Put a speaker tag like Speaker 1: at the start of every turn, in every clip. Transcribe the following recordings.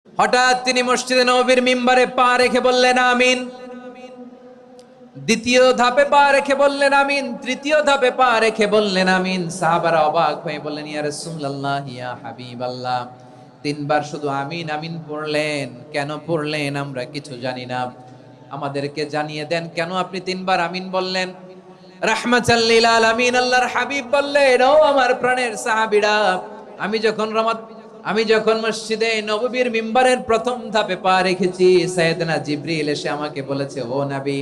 Speaker 1: হঠাৎ তিনি মসজিদে নববীর মিম্বারে পা রেখে বললেন আমিন। দ্বিতীয় ধাপে পা রেখে বললেন আমিন। তৃতীয় ধাপে পা রেখে বললেন আমিন। সাহাবারা অবাক হয়ে বললেন, ইয়া রাসূলুল্লাহ, ইয়া হাবিবাল্লাহ, তিনবার শুধু আমিন আমিন পড়লেন, কেন পড়লেন আমরা কিছু জানি না, আমাদেরকে জানিয়ে দেন কেন আপনি তিনবার আমিন বললেন। রাহমাতাল লিল আলামিন আল্লাহর হাবিব বললেন, ও আমার প্রাণের সাহাবীরা, আমি যখন মসজিদে নববীর মিম্বারের প্রথম ধাপে পা রেখেছি, সাইয়েদনা জিবরিল এসে আমাকে বলেছে, ও নবী,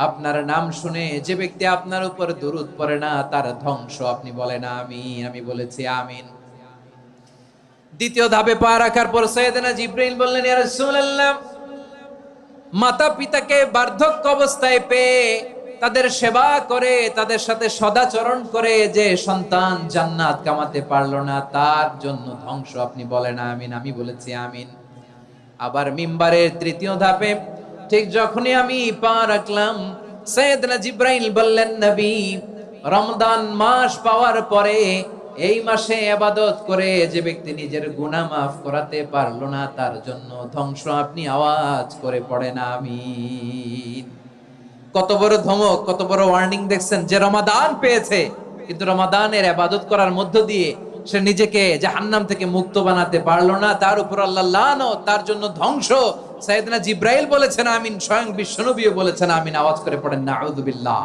Speaker 1: আপনার নাম শুনে যে ব্যক্তি আপনার উপর দুরূদ পড়ে না তার ধ্বংস। আপনি বলেন আমিন। আমি বলেছি আমিন। দ্বিতীয় ধাপে পা রাখার পর সাইয়েদনা জিবরিল বললেন, ইয়া রাসূলুল্লাহ, মাতা পিতাকে বার্ধক্য অবস্থায় পেয়ে তাদের সেবা করে, তাদের সাথে সদাচরণ করে যে সন্তান জান্নাত কামাতে পারলো না, তার জন্য ধ্বংস। আপনি বলেন আমিন। আমি বলেছি আমিন। আবার মিম্বারের তৃতীয় ধাপে ঠিক যখনই আমি পা রাখলাম, সাইয়েদনা জিবরাইল বললেন, নবী, রমজান মাস পাওয়ার পরে এই মাসে ইবাদত করে যে ব্যক্তি নিজের গুনাহ মাফ করাতে পারলো না, তার জন্য ধ্বংস। আপনি আওয়াজ করে পড়েন আমিন। কত বড় ধমক, কত বড় ওয়ার্নিং দেখছেন! যে রমাদান পেয়েছে কিন্তু রমাদানের ইবাদত করার মধ্য দিয়ে সে নিজেকে জাহান্নাম থেকে মুক্ত বানাতে পারলো না, তার উপর আল্লাহ লানত, তার জন্য ধ্বংস। সাইয়েদনা জিবরাইল বলেছেন আমিন, স্বয়ং বিশ্বনবীও বলেছেন আমিন। আওয়াজ করে পড়েন নাউযুবিল্লাহ।